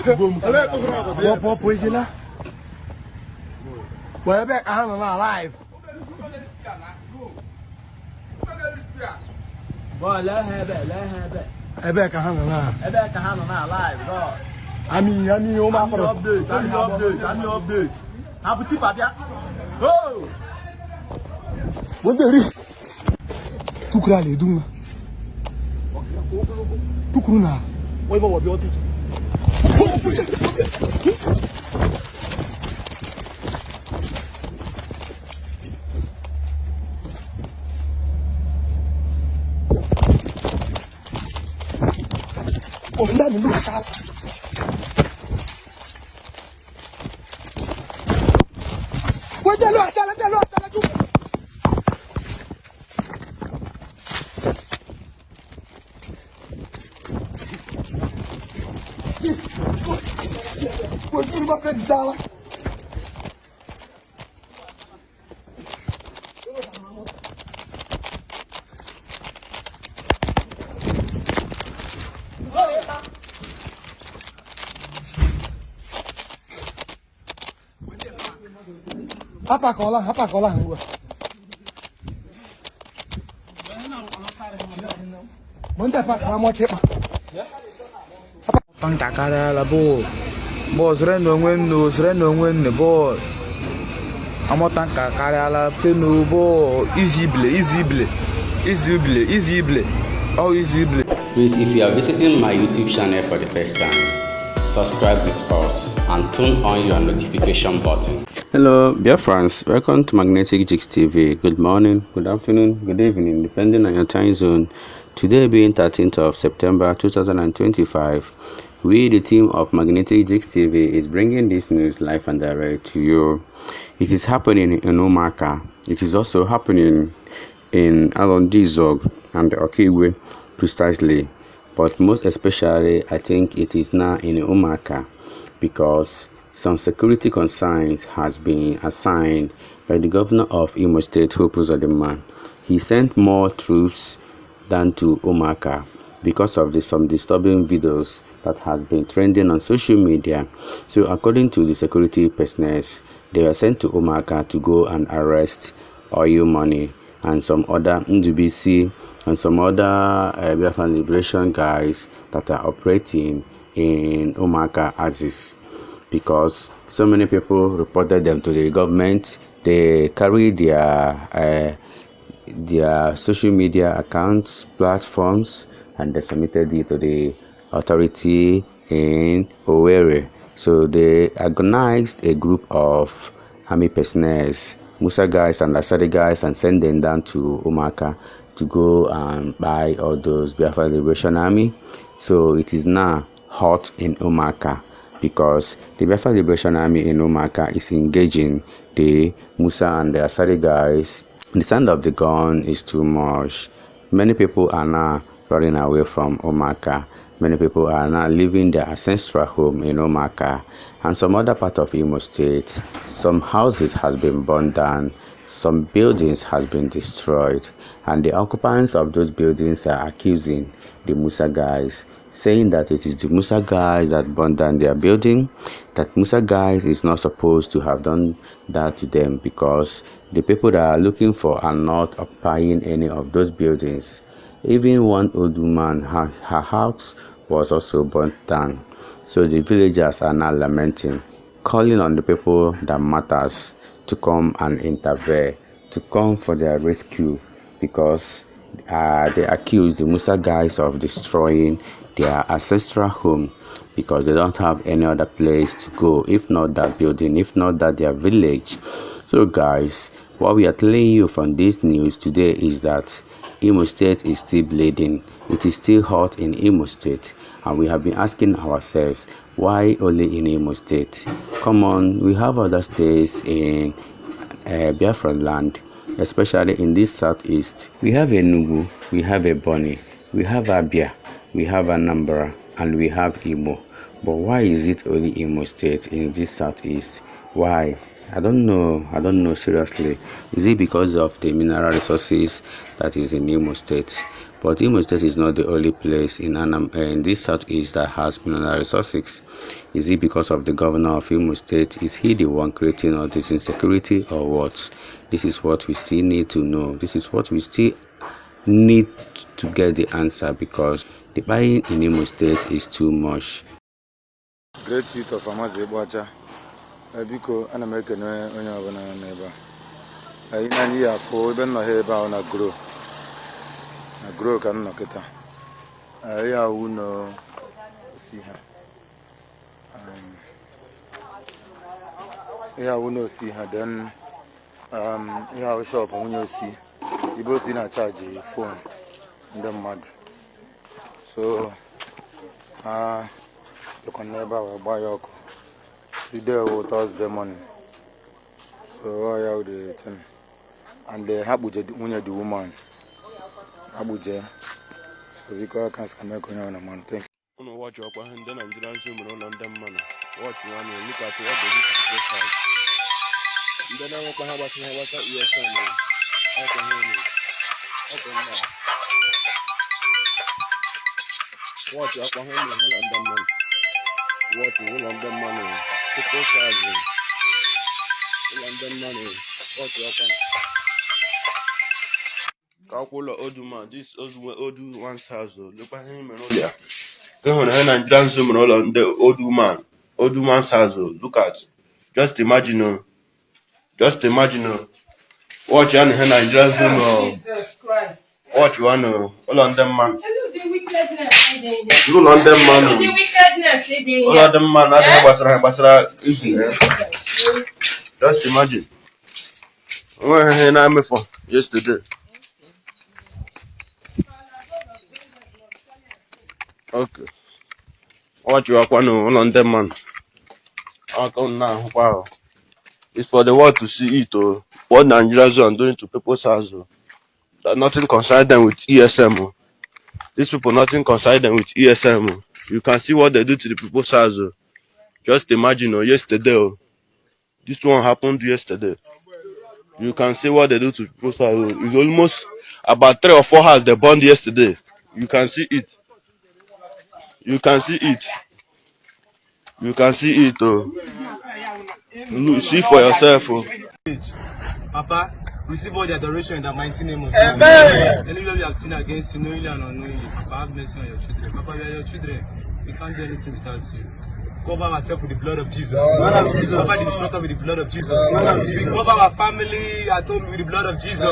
Well, back I'm alive. Boy, let her back. I back a hand alive. God. I mean, update. How put it, oh! What the hell? Tukrali, do Tukruna. Wait, what you want? Oh, that is not sad. What the Lord, tell you. What do you want to say? Apa kolang. Monte pak kamu cep. Bang takara la bo. Bo seren ngwen bo. Amo takara la penu bo easy ble. Oh easy ble. Please, if you are visiting my YouTube channel for the first time, subscribe with us and turn on your notification button. Hello, Biafrans. Welcome to Magnetic Jigs TV. Good morning, good afternoon, good evening, depending on your time zone. Today being 13th of September 2025, we, the team of Magnetic Jigs TV, is bringing this news live and direct to you. It is happening in Umuaka. It is also happening in Alondizog and Okiwe, precisely. But most especially, I think it is now in Umuaka because some security concerns has been assigned by the governor of Imo State, Hope Uzodimma. He sent more troops than to Umuaka because of some disturbing videos that has been trending on social media. So according to the security personnel, they were sent to Umuaka to go and arrest oil money and some other NDBC and some other Biafran liberation guys that are operating in Umuaka as is. Because so many people reported them to the government, they carry their social media accounts, platforms, and they submitted it to the authority in Owerri. So they organized a group of army personnel, Musa guys and Asari guys, and sent them down to Umuaka to go and buy all those Biafra Liberation Army. So it is now hot in Umuaka, because the Biafra Liberation Army in Umuaka is engaging the Musa and the Asari guys. The sound of the gun is too much. Many people are now running away from Umuaka. Many people are now leaving their ancestral home in Umuaka. And some other part of Imo State, some houses has been burned down, some buildings has been destroyed. And the occupants of those buildings are accusing the Musa guys, saying that it is the Musa guys that burned down their building, that Musa guys is not supposed to have done that to them because the people that are looking for are not occupying any of those buildings. Even one old woman, her house was also burnt down. So the villagers are now lamenting, calling on the people that matters to come and intervene, to come for their rescue, because they accuse the Musa guys of destroying their ancestral home because they don't have any other place to go, if not that building, if not that their village. So guys, what we are telling you from this news today is that Imo State is still bleeding. It is still hot in Imo State, and we have been asking ourselves, why only in Imo State? Come on, we have other states in Biafran land, especially in this southeast. We have Enugu, we have Ebonyi, we have Abia, we have Anambra, and we have Imo. But why is it only Imo State in this southeast? Why? I don't know seriously. Is it because of the mineral resources that is in Imo State? But Imo State is not the only place in this southeast that has mineral resources. Is it because of the governor of Imo State? Is he the one creating all this insecurity or what? This is what we still need to know. This is what we still need to get the answer, because the buying in Imo State is too much. Great youth of Amazi Ebubeagu. Biko ana m ekene onye ọbụla n'ebe a. Anyị na ihe afọ ebe nọ ha ebe ahụ na grow ka nọ kịta. Anyị awụ no si ha. Ihe awụ no si ha, then ihe awụ shop nwunye osi. Ibo si na charge phone ndị mmadụ. So the neighbor will buy your today or Thursday morning. So I have the thing. And the Abuja the woman. Abuja. So we can make on a man. Thank you. Watch up and then I'm doing zoom on them man. Watch one and look at what they do to the side. Then I want to have a ESM. I can hear me. Okay now. Watch up and them man. What you will on them money? People charging. Will on them money. What you happen? Calcula Oduma. This Odu one's house. Look at him and all that. Come on, and dance him all on the Odu man. Odu man's house. Look at. Just imagine. Watch you and dance him. Jesus Christ. Watch you and all on them man. You on them man. The wickedness. All of them man. Basra. Just imagine. When I met for yesterday. Okay. Watch you all on them man. I come now. Wow. It's for the world to see it. What Nigerians are doing to people's houses. That nothing concerns them with ESM. These people, nothing concerns them with ESM. You can see what they do to the people's house. Just imagine, yesterday. This one happened yesterday. You can see what they do to people's house. It's almost about 3 or 4 houses they burned yesterday. You can see it. You can see it. See for yourself. Papa, receive all the adoration in the mighty name of Jesus. Anywhere we have sinned against you, knowingly and unknowingly, Papa, have mercy on your children. Papa, we are your children. We can't do anything without you. Cover ourselves with the blood of Jesus. Cover the instructor with the blood of Jesus. We cover our family at home with the blood of Jesus.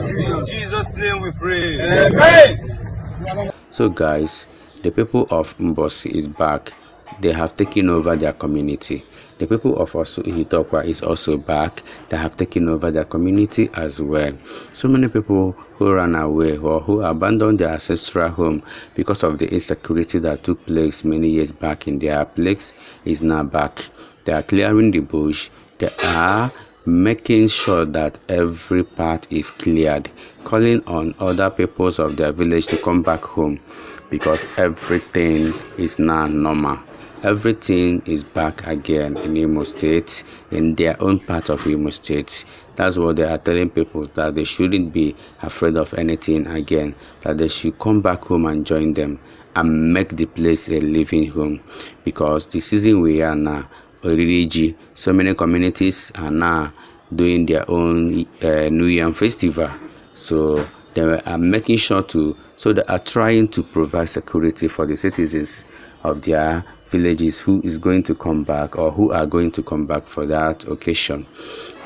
In Jesus' name we pray. Amen. So guys, the people of Mbosi is back. They have taken over their community. The people of Hitokwa is also back. They have taken over their community as well. So many people who ran away or who abandoned their ancestral home because of the insecurity that took place many years back in their place is now back. They are clearing the bush. They are making sure that every part is cleared, calling on other peoples of their village to come back home, because everything is now normal. Everything is back again in Imo State, in their own part of Imo State. That's what they are telling people, that they shouldn't be afraid of anything again, that they should come back home and join them and make the place a living home. Because the season we are now, already, so many communities are now doing their own New Year festival. So they are making sure so they are trying to provide security for the citizens of their villages who is going to come back or who are going to come back for that occasion.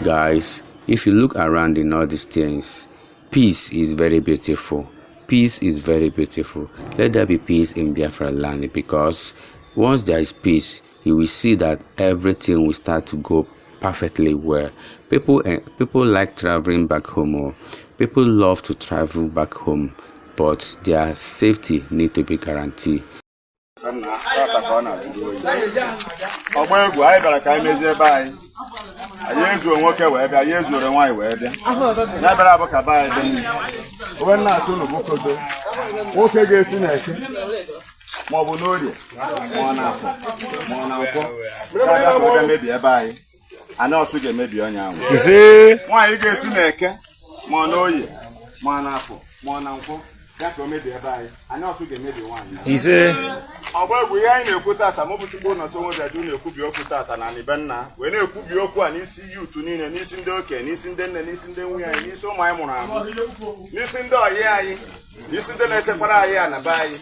Guys, if you look around in all these things, peace is very beautiful. Peace is very beautiful. Let there be peace in Biafra land, because once there is peace, you will see that everything will start to go perfectly well. People like traveling back home, or people love to travel back home, but their safety need to be guaranteed. ana ọsụ ga-emebi onye ahụ. Ise. Nwaanyị ga-esi n'eke ma ọ n'oyi ma ọ n'afọ ma ọ na nkwụ ya ka o mebi ebe anyị. Ana ọsụ ga-emebi nwaanyị. Ise. Ọgba egwu ihe anyị na-ekwu tata ma ọ bụ tupu na Tonwobiaju na-ekwubi okwu tata na Nibenna wee na-ekwubi okwu a n'isi yutu niile, n'isi ndị okenye, n'isi ndị nne, n'isi ndị nwunye anyị, n'isi ụmụ anyị mụrụ amụ, n'isi ndị ọyị anyị, n'isi ndị na-echekwara anyị a na be anyị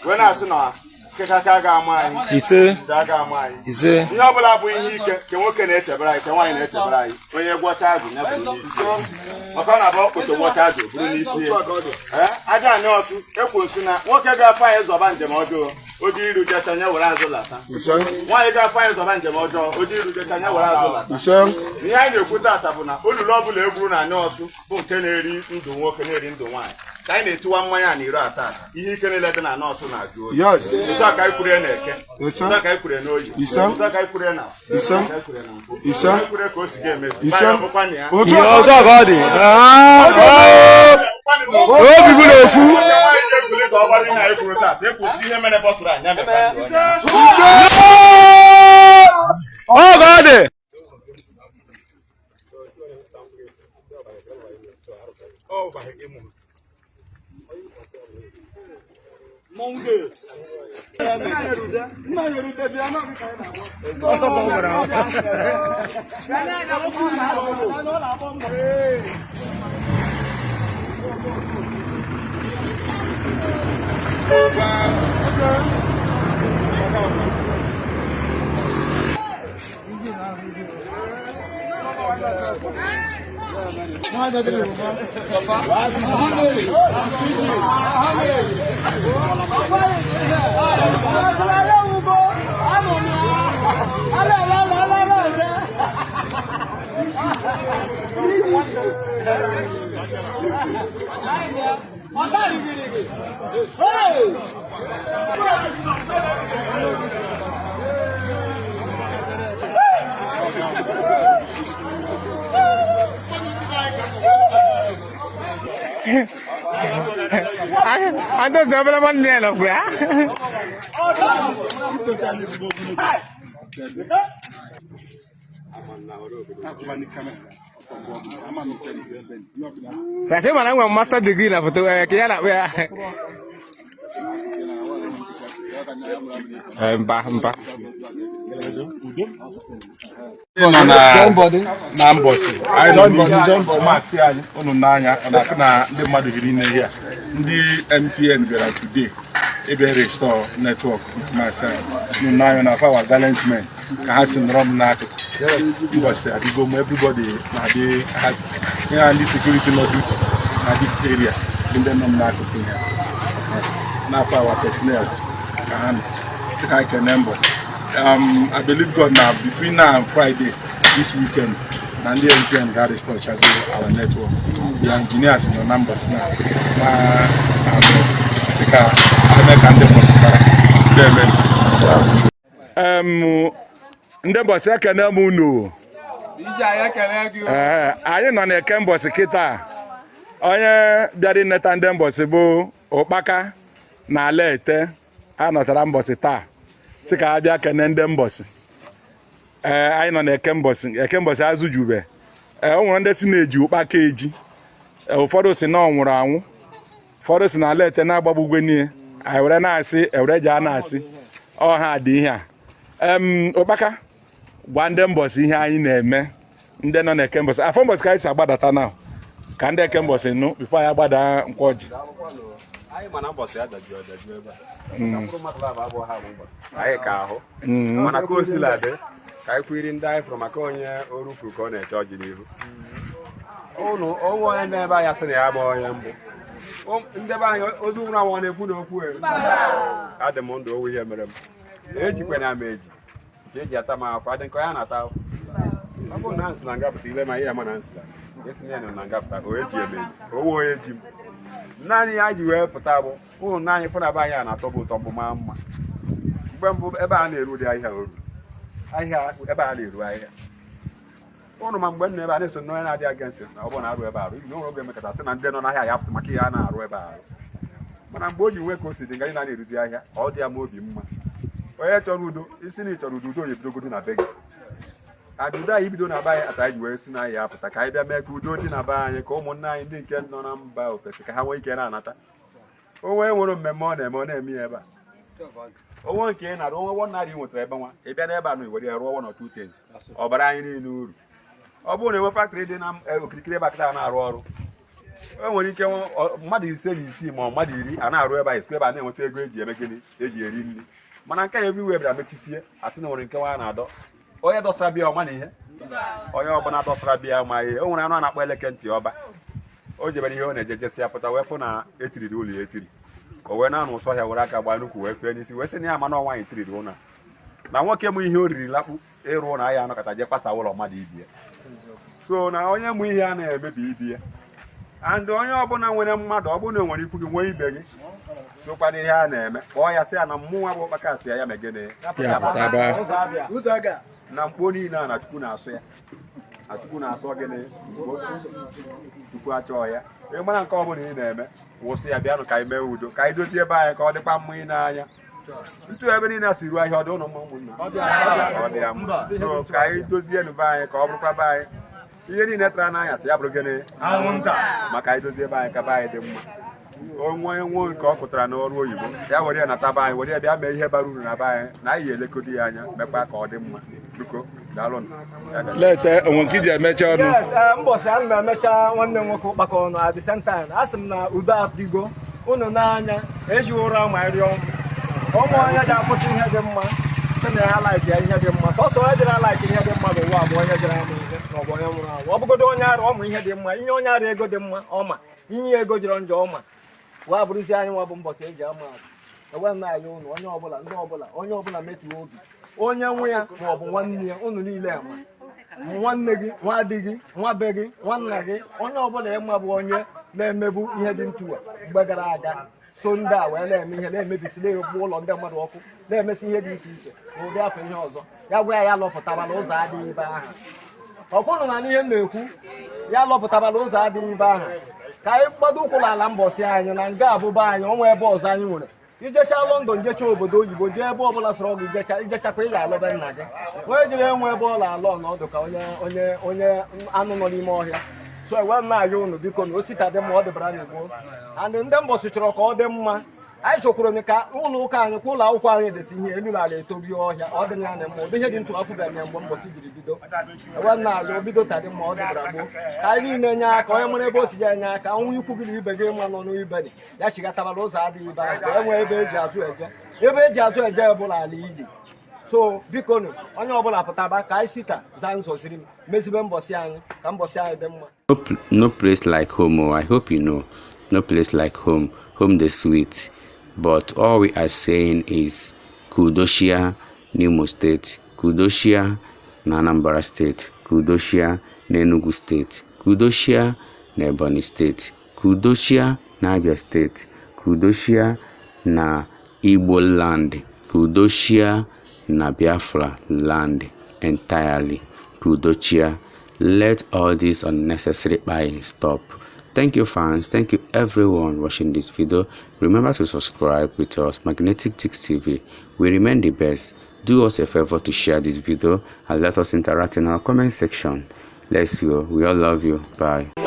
wee na-asị na kekaka ga-ama anyị. Ise. Ga-ama anyị. Ise. Ihe ọ bụla bụ ihe ike ke nwoke na-echebere anyị, ke nwaanyị na-echebere anyị, onye gwọcha ajụ ya bụrụ n'isi maka ọ na-abụ okpoto gwọcha ajụ bụrụ n'isi aja anyị ọtụ ekwosi na nwoke ga-afọ anyị zọba njem ọjọọ o jiri iru jecha nya were azụ lata. Nwaanyị ga-afọ anyị zọba njem ọjọọ o jiri iru jecha nya were azụ lata. Ihe anyị na-ekwu tata bụ na olulu ọ bụla egburu na anyị ọsụ bụ nke na-eri ndụ nwoke na-eri ndụ nwaanyị ka anyị na-etiwa mmanya na iro ata ihe ike niile dị na nọọsụ na-ajụ oyi. Otu a ka anyị kwuru na eke, otu a ka anyị kwuru na oyi, otu a ka anyị kwuru na anyị kwuru ka o si ga-emebi ọbụkwa na ya Otu a ka ọ dị. Obi bụ n'ofu. ka ọ gbara ihe anyị kwuru taa ekwusi ihe mere bọtụrụ anya Ọ ka ọ dị. Antes de hablar de lo que Saya mana ngomong master degree lah foto kaya nak ya. Empa. Na mbọsị anyị maatị anyị ụnụ n'anya na ndị mmadụ hiri nne ya ndị MTN bịara today ebe restore network masị ụnụ n'anya na power gallant men ka ha si nọrọ m n'akụkụ mbọsị adịgo m everybody na-adị ihe ndị security no duty na this area ndị nọ m n'akụkụ ya na power personnel ka ha nọ sị ka anyị kene mbọsị. I believe God now between now and Friday this weekend and the MTN got to start charging our network. The engineers in the numbers now. Ndị mbọsị ekene m unu. Anyị nọ na-eke mbọsị kịta. Onye bịara ineta ndị mbọsị bụ Ụkpaka na ala ete. A nọtara mbọsị taa. Sị ka abịa kene ndị mbọsị. Anyị nọ na-eke mbọsị azụjube. O nwere ndị si na-eji Ụkpaka eji. Ụfọdụ si na ọ nwụrụ anwụ. Ụfọdụ si na ala ete na-agbagbugwe n'ihe. Anyị were na-asị ewere ji a na-asị ọha dị ihe a. Ụkpaka gwa ndị mbọsị ihe anyị na-eme ndị nọ na-eke mbọsị. Afọ mbọsị ka anyị si agbadata na ka ndị eke mbọsị nụ bifo anyị agbada nkwọji. Anyị mana mbọsị adajụ ebe a. Mkpụrụ mmadụ abụọ ha bụ mbọsị. Anyị ka ahụ. Mana ka o sila dị ka anyị kwiri ndị anyị fụrụ maka onye orufuru ka ọ na-eche ọjị n'ihu. Onwe onye ndị ebe anyị sị na ya bụ onye mbụ. Ndị ebe anyị ozu nwụrụ anwụ na-ekwu n'okwu adị m ndụ owu ihe mere m. Ejikwa na ama eji nke eji ata m afọ adị nke onye na-ata afọ. Ọ bụrụ na nsị na ngapụta ile ma ihe ama na nsị esi na ya na ngapụta o eji eme owu onye ji m. Naanị ya ji wee pụta bụ ụmụ nna anyị fụ na be anyị a na-atọ bụ ụtọ bụ maa mma. Mgbe mbụ ebe a na-eru ụdị ahịhịa oru ahịhịa ebe a na-eru ahịhịa ụnụ ma mgbe m na ebe a na-eso n'onye na-adị agansị na ọ bụrụ na arụ ebe arụ ibi na onwere oge emekọta sị na ndị nọ n'ahịa ya pụta maka ihe a na-arụ ebe arụ mana mgbe o ji nwe ka o si dị nga anyị na-eruzi ahịa ọ dị ya ma obi mma onye chọrọ udo isi na ị chọrọ udo udo ya ebidogodo na be gị adụda ibido na be anyị ata anyị wee si na ya apụta ka anyị bịa mee ka udo dị na be anyị ka ụmụnna anyị ndị nke nọ na mba ofesi ka ha nwee ike na-anata onwe nwere mmemme ọ na-eme ọ na-eme ya ebe a onwe nke ị na-arụ onwe wọ narị nwetara ebe nwa ị bịa n'ebe a nụ were ya rụọ one or two things ọ bara anyị niile uru ọ bụrụ na enwe faktọrị dị na okirikiri ebe akịta na-arụ ọrụ o nwere ike mmadụ 5 ma mmadụ 10 a na-arụ ebe anyị sikwa ebe a na-enweta ego eji eme gịnị eji eri nri mana nke ya ebe iwe bịara mechisie asị na nwere nke nwa na-adọ onye dọsara bịa ọma na ihe onye ọbụla dọsara bịa ma ihe o nwere anụ a na-akpọ eleke ntị ọba o jebere ihe ọ na-ejejesi ya pụta wee fụ na etiriri ụlọ ya etiri o wee na-anụ ụsọ ọhịa were aka gbaa nnukwu wee fee n'isi wee sị na ya ma na ọnwa anyị tiriri ụlọ na nwoke mụ ihe o riri lakpu ịrụ na ya anọkọta je kpasa ụlọ mmadụ ibie so na onye mụ ihe a na-emebi ibie and onye ọbụla nwere mmadụ ọ bụrụ na o nwere ikwu gị nwee ibe gị sokwana ihe a na-eme kpọọ ya sị ya na mmụnwa bụ ọkpakasị ya megene na mkpo niile a na Chukwu na-asụ ya Chukwu na-asụ gịnị Chukwu achọọ ya ị mara nke ọbụla ị na-eme wụsị ya bịanụ ka anyị mee udo ka anyị dozie ebe anyị ka ọ dịkwa mma n'anya ntu ebe niile si ruo ahịa ọ dị ụlọ mma ụmụnna ọ dị ya mma so ka anyị dozie be anyị ka ọ bụrụkwa be anyị ihe niile tara n'anya sị ya bụrụ gịnị anwụnta maka anyị dozie ebe anyị ka be anyị dị mma onwe nwe nke ọ pụtara n'ọrụ oyibo ya were ya nata be anyị were ya bịa mee ihe bara uru na be anyị na anyị ga-elekọta ya anya mekpa ka ọ dị mma biko daalụ lete onwe nke iji emecha ọnụ mbọsị ana m emecha nwanne m nwoke ụkpakọ ọnụ at the same time a sị m na udo adịgo unu n'anya eji ụra ma rịọ ụmụ onye ji afụcha ihe dị mma sị na ya laiki ya ihe dị mma sọsọ onye jere alaiki ihe dị mma n'ụwa bụ onye jere amụ ihe na ọ bụ onye nwụrụ anwụ ọ bụgodo onye arụ ọmụ ihe dị mma inye onye arụ ego dị mma ọma inye ego jọrọ njọ ọma wa bụrụzi anyị nwa bụ mbọsị eji ama atụ ewe na anyị ụnụ onye ọbụla ndị ọbụla onye ọbụla metuo obi onye nwe ya ma ọ bụ nwanne ya unu niile ama nwanne gị nwa di gị nwa be gị nwanna gị onye ọbụla ịma bụ onye na-emebu ihe dị ntụwa mgbe gara aga so ndị a wee na-eme ihe na-emebisi na-egbu ụlọ ndị mmadụ ọkụ na-emesi ihe dị iche iche ụdị afọ ihe ọzọ ya gwa ya lọpụtabala ụzọ adịghị ebe ahụ ọkwụnụ na ihe m na-ekwu ya lọpụtabala ụzọ adịghị ebe ahụ ka anyị gbado ụkwụ n'ala mbọsị anyị na nga abụba anyị ọnwa ebe ọzọ anyị nwere ijecha London jecha obodo oyibo jee ebe ọbụla sọrọ gị ijechakwa ị ga-alụbe nna gị onye jiri enwe ebe ọ na-alụ ọnọdụ ka onye anụ nọ n'ime ọhịa so ewe na-ayọ unu biko na osita dị mma ọ dịbara n'igbo and ndị mbọsị chọrọ ka ọ dị mma anyị chọkwuru ka ụlọ ụka anyị kwa ụlọ akwụkwọ anyị desi ihe elu n'ala etobi ọhịa ọ dị na mma ụdị ihe dị ntụ afọ bịara mgbe mbọchị jiri bido ewe na-ayọ bido tadị mma ọ dịbara gboo ka anyị niile nye aka onye nwere ebe o si ya enye aka ọnwụ ikwu gị na ibe gị nwa nọ n'ibe dị ya chigatabara ụzọ adịghị ibe ahụ ka e nwee ebe eji azụ eje bụla ala iyi so biko nụ onye ọbụla pụtaba ka anyị sita zaa nzọziri m mezibe mbọsị anyị ka mbọsị anyị dị mma. No place like home. I hope you know. No place like home. Home the sweet. But all we are saying is Kudoshia, Nimo State, Kudoshia, Anambra State, Kudoshia, Enugu State, Kudoshia, Ebonyi State, Kudoshia, Abia State, Kudoshia, na Igbo land, Kudoshia, na Biafra land entirely, Kudoshia. Let all this unnecessary buying stop. Thank you fans, thank you everyone watching this video. Remember to subscribe with us, Magnetic Chicks TV. We remain the best. Do us a favor to share this video and let us interact in our comment section. Let's go. We all love you. Bye.